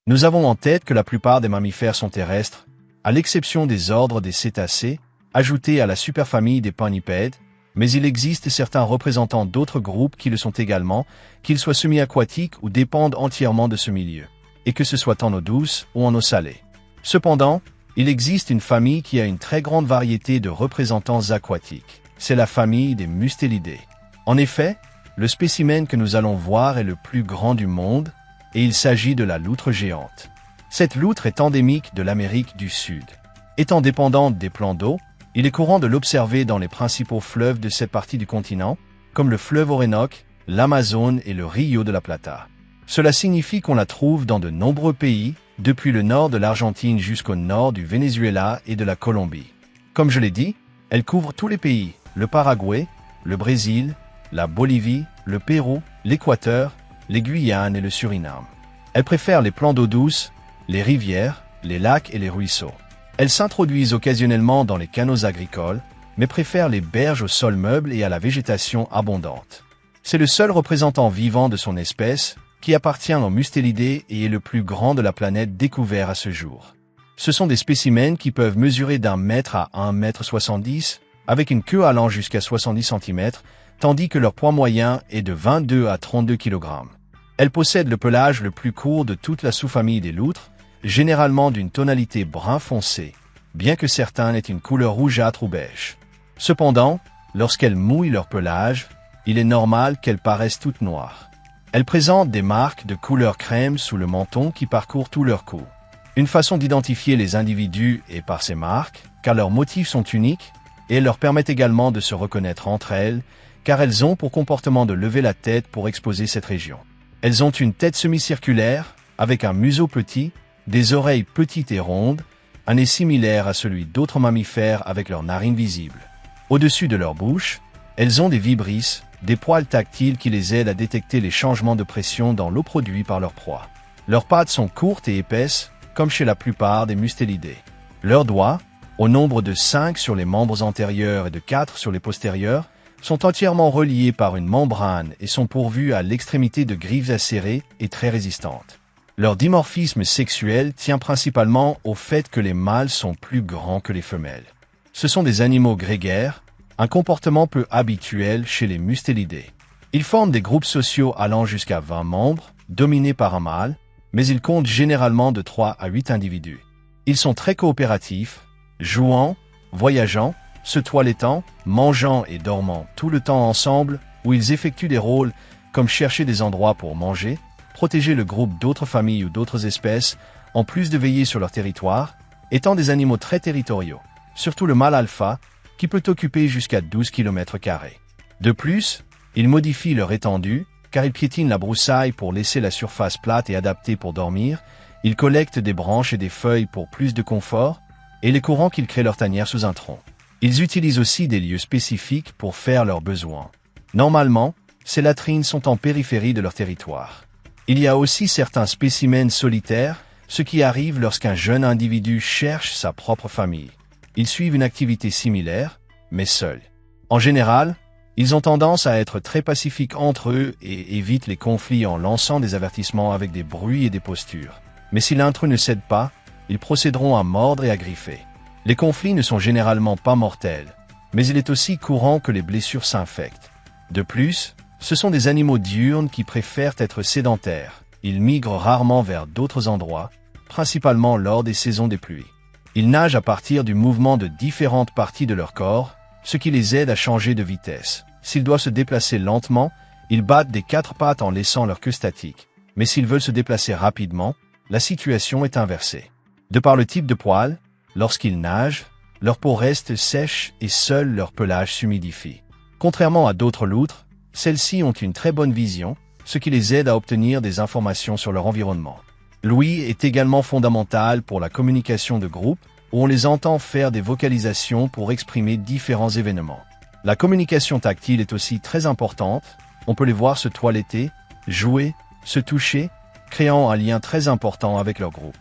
Nous avons en tête que la plupart des mammifères sont terrestres, à l'exception des ordres des cétacés, ajoutés à la superfamille des pinnipèdes, mais il existe certains représentants d'autres groupes qui le sont également, qu'ils soient semi-aquatiques ou dépendent entièrement de ce milieu, et que ce soit en eau douce ou en eau salée. Cependant, il existe une famille qui a une très grande variété de représentants aquatiques. C'est la famille des Mustélidés. En effet, le spécimen que nous allons voir est le plus grand du monde, et il s'agit de la loutre géante. Cette loutre est endémique de l'Amérique du Sud. Étant dépendante des plans d'eau, il est courant de l'observer dans les principaux fleuves de cette partie du continent, comme le fleuve Orénoque, l'Amazone et le Rio de la Plata. Cela signifie qu'on la trouve dans de nombreux pays, depuis le nord de l'Argentine jusqu'au nord du Venezuela et de la Colombie. Comme je l'ai dit, elle couvre tous les pays, le Paraguay, le Brésil, la Bolivie, le Pérou, l'Équateur, les Guyanes et le Suriname. Elle préfère les plans d'eau douce, les rivières, les lacs et les ruisseaux. Elles s'introduisent occasionnellement dans les canaux agricoles, mais préfèrent les berges au sol meuble et à la végétation abondante. C'est le seul représentant vivant de son espèce, qui appartient aux Mustélidés et est le plus grand de la planète découvert à ce jour. Ce sont des spécimens qui peuvent mesurer d'1 mètre à 1,70 m, avec une queue allant jusqu'à 70 cm, tandis que leur poids moyen est de 22 à 32 kg. Elles possèdent le pelage le plus court de toute la sous-famille des loutres, généralement d'une tonalité brun foncé, bien que certains aient une couleur rougeâtre ou beige. Cependant, lorsqu'elles mouillent leur pelage, il est normal qu'elles paraissent toutes noires. Elles présentent des marques de couleur crème sous le menton qui parcourent tout leur cou. Une façon d'identifier les individus est par ces marques, car leurs motifs sont uniques, et elles leur permettent également de se reconnaître entre elles, car elles ont pour comportement de lever la tête pour exposer cette région. Elles ont une tête semi-circulaire, avec un museau petit, des oreilles petites et rondes, un nez similaire à celui d'autres mammifères avec leurs narines visibles. Au-dessus de leur bouche, elles ont des vibrisses, des poils tactiles qui les aident à détecter les changements de pression dans l'eau produits par leur proie. Leurs pattes sont courtes et épaisses, comme chez la plupart des Mustélidés. Leurs doigts, au nombre de 5 sur les membres antérieurs et de 4 sur les postérieurs, sont entièrement reliés par une membrane et sont pourvus à l'extrémité de griffes acérées et très résistantes. Leur dimorphisme sexuel tient principalement au fait que les mâles sont plus grands que les femelles. Ce sont des animaux grégaires, un comportement peu habituel chez les Mustélidés. Ils forment des groupes sociaux allant jusqu'à 20 membres, dominés par un mâle, mais ils comptent généralement de 3 à 8 individus. Ils sont très coopératifs, jouant, voyageant, se toilettant, mangeant et dormant tout le temps ensemble, où ils effectuent des rôles comme chercher des endroits pour manger, protéger le groupe d'autres familles ou d'autres espèces, en plus de veiller sur leur territoire, étant des animaux très territoriaux, surtout le mâle alpha, qui peut occuper jusqu'à 12 km². De plus, ils modifient leur étendue, car ils piétinent la broussaille pour laisser la surface plate et adaptée pour dormir, ils collectent des branches et des feuilles pour plus de confort, et les courants qu'ils créent leur tanière sous un tronc. Ils utilisent aussi des lieux spécifiques pour faire leurs besoins. Normalement, ces latrines sont en périphérie de leur territoire. Il y a aussi certains spécimens solitaires, ce qui arrive lorsqu'un jeune individu cherche sa propre famille. Ils suivent une activité similaire, mais seuls. En général, ils ont tendance à être très pacifiques entre eux et évitent les conflits en lançant des avertissements avec des bruits et des postures. Mais si l'intrus ne cède pas, ils procéderont à mordre et à griffer. Les conflits ne sont généralement pas mortels, mais il est aussi courant que les blessures s'infectent. De plus, ce sont des animaux diurnes qui préfèrent être sédentaires. Ils migrent rarement vers d'autres endroits, principalement lors des saisons des pluies. Ils nagent à partir du mouvement de différentes parties de leur corps, ce qui les aide à changer de vitesse. S'ils doivent se déplacer lentement, ils battent des 4 pattes en laissant leur queue statique. Mais s'ils veulent se déplacer rapidement, la situation est inversée. De par le type de poils, lorsqu'ils nagent, leur peau reste sèche et seul leur pelage s'humidifie. Contrairement à d'autres loutres, celles-ci ont une très bonne vision, ce qui les aide à obtenir des informations sur leur environnement. L'ouïe est également fondamentale pour la communication de groupe, où on les entend faire des vocalisations pour exprimer différents événements. La communication tactile est aussi très importante, on peut les voir se toiletter, jouer, se toucher, créant un lien très important avec leur groupe.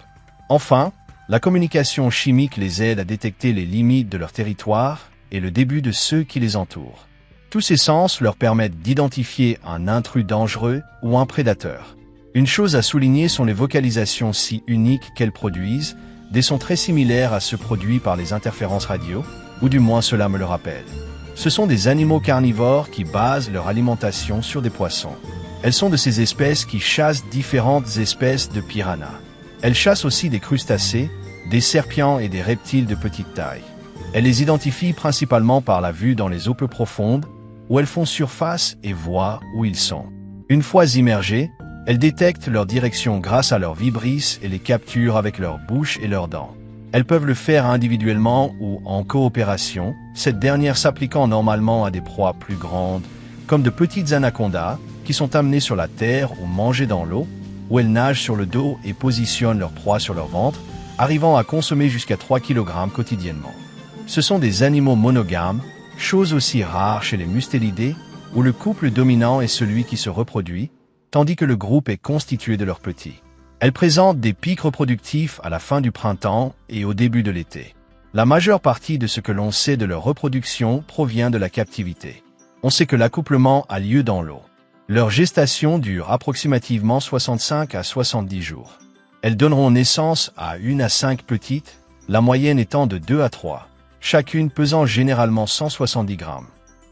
Enfin, la communication chimique les aide à détecter les limites de leur territoire et le début de ceux qui les entourent. Tous ces sens leur permettent d'identifier un intrus dangereux ou un prédateur. Une chose à souligner sont les vocalisations si uniques qu'elles produisent, des sons très similaires à ceux produits par les interférences radio, ou du moins cela me le rappelle. Ce sont des animaux carnivores qui basent leur alimentation sur des poissons. Elles sont de ces espèces qui chassent différentes espèces de piranhas. Elles chassent aussi des crustacés, des serpents et des reptiles de petite taille. Elles les identifient principalement par la vue dans les eaux peu profondes, où elles font surface et voient où ils sont. Une fois immergées, elles détectent leur direction grâce à leur vibrisses et les capturent avec leur bouche et leurs dents. Elles peuvent le faire individuellement ou en coopération, cette dernière s'appliquant normalement à des proies plus grandes, comme de petites anacondas, qui sont amenées sur la terre ou mangées dans l'eau, où elles nagent sur le dos et positionnent leur proie sur leur ventre, arrivant à consommer jusqu'à 3 kg quotidiennement. Ce sont des animaux monogames, chose aussi rare chez les mustélidés, où le couple dominant est celui qui se reproduit, tandis que le groupe est constitué de leurs petits. Elles présentent des pics reproductifs à la fin du printemps et au début de l'été. La majeure partie de ce que l'on sait de leur reproduction provient de la captivité. On sait que l'accouplement a lieu dans l'eau. Leur gestation dure approximativement 65 à 70 jours. Elles donneront naissance à 1 à 5 petites, la moyenne étant de 2 à 3, chacune pesant généralement 170 grammes.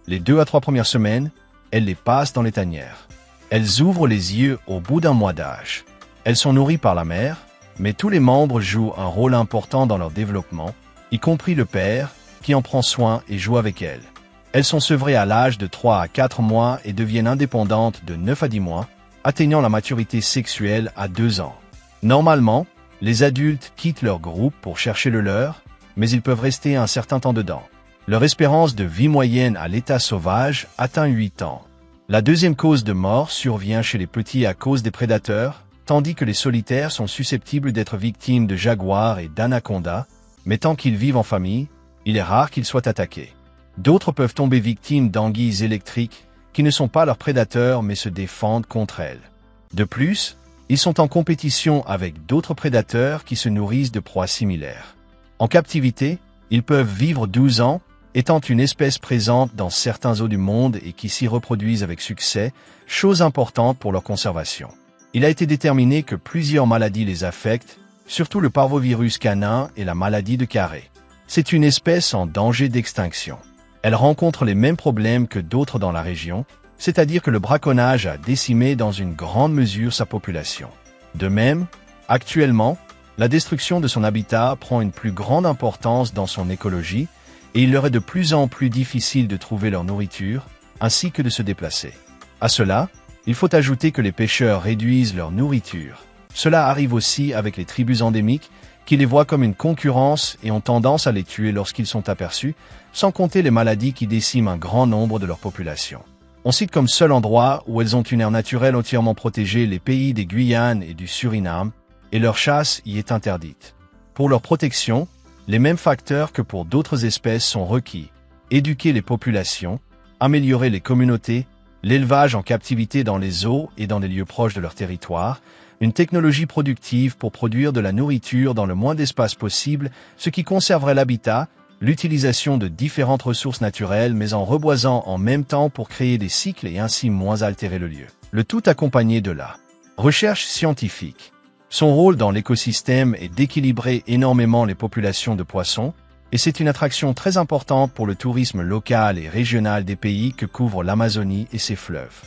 Les 2 à 3 premières semaines, elles les passent dans les tanières. Elles ouvrent les yeux au bout d'un mois d'âge. Elles sont nourries par la mère, mais tous les membres jouent un rôle important dans leur développement, y compris le père, qui en prend soin et joue avec elles. Elles sont sevrées à l'âge de 3 à 4 mois et deviennent indépendantes de 9 à 10 mois, atteignant la maturité sexuelle à 2 ans. Normalement, les adultes quittent leur groupe pour chercher le leur, mais ils peuvent rester un certain temps dedans. Leur espérance de vie moyenne à l'état sauvage atteint 8 ans. La deuxième cause de mort survient chez les petits à cause des prédateurs, tandis que les solitaires sont susceptibles d'être victimes de jaguars et d'anacondas, mais tant qu'ils vivent en famille, il est rare qu'ils soient attaqués. D'autres peuvent tomber victimes d'anguilles électriques, qui ne sont pas leurs prédateurs mais se défendent contre elles. De plus, ils sont en compétition avec d'autres prédateurs qui se nourrissent de proies similaires. En captivité, ils peuvent vivre 12 ans, étant une espèce présente dans certains eaux du monde et qui s'y reproduisent avec succès, chose importante pour leur conservation. Il a été déterminé que plusieurs maladies les affectent, surtout le parvovirus canin et la maladie de Carré. C'est une espèce en danger d'extinction. Elle rencontre les mêmes problèmes que d'autres dans la région, c'est-à-dire que le braconnage a décimé dans une grande mesure sa population. De même, actuellement, la destruction de son habitat prend une plus grande importance dans son écologie et il leur est de plus en plus difficile de trouver leur nourriture, ainsi que de se déplacer. À cela, il faut ajouter que les pêcheurs réduisent leur nourriture. Cela arrive aussi avec les tribus endémiques qui les voient comme une concurrence et ont tendance à les tuer lorsqu'ils sont aperçus, sans compter les maladies qui déciment un grand nombre de leur population. On cite comme seul endroit où elles ont une aire naturelle entièrement protégée les pays des Guyanes et du Suriname, et leur chasse y est interdite. Pour leur protection, les mêmes facteurs que pour d'autres espèces sont requis. Éduquer les populations, améliorer les communautés, l'élevage en captivité dans les eaux et dans les lieux proches de leur territoire, une technologie productive pour produire de la nourriture dans le moins d'espace possible, ce qui conserverait l'habitat, l'utilisation de différentes ressources naturelles mais en reboisant en même temps pour créer des cycles et ainsi moins altérer le lieu. Le tout accompagné de la recherche scientifique. Son rôle dans l'écosystème est d'équilibrer énormément les populations de poissons, et c'est une attraction très importante pour le tourisme local et régional des pays que couvre l'Amazonie et ses fleuves.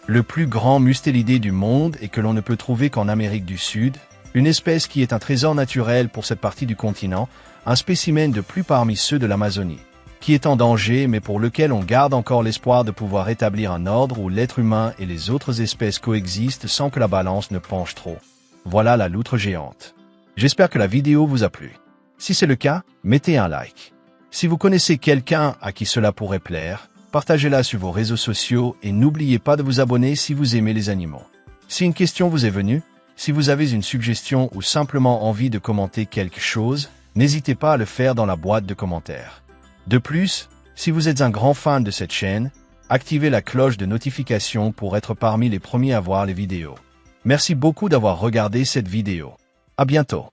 Le plus grand mustélidé du monde et que l'on ne peut trouver qu'en Amérique du Sud, une espèce qui est un trésor naturel pour cette partie du continent, un spécimen de plus parmi ceux de l'Amazonie, qui est en danger mais pour lequel on garde encore l'espoir de pouvoir établir un ordre où l'être humain et les autres espèces coexistent sans que la balance ne penche trop. Voilà la loutre géante. J'espère que la vidéo vous a plu. Si c'est le cas, mettez un like. Si vous connaissez quelqu'un à qui cela pourrait plaire, partagez-la sur vos réseaux sociaux et n'oubliez pas de vous abonner si vous aimez les animaux. Si une question vous est venue, si vous avez une suggestion ou simplement envie de commenter quelque chose, n'hésitez pas à le faire dans la boîte de commentaires. De plus, si vous êtes un grand fan de cette chaîne, activez la cloche de notification pour être parmi les premiers à voir les vidéos. Merci beaucoup d'avoir regardé cette vidéo. À bientôt.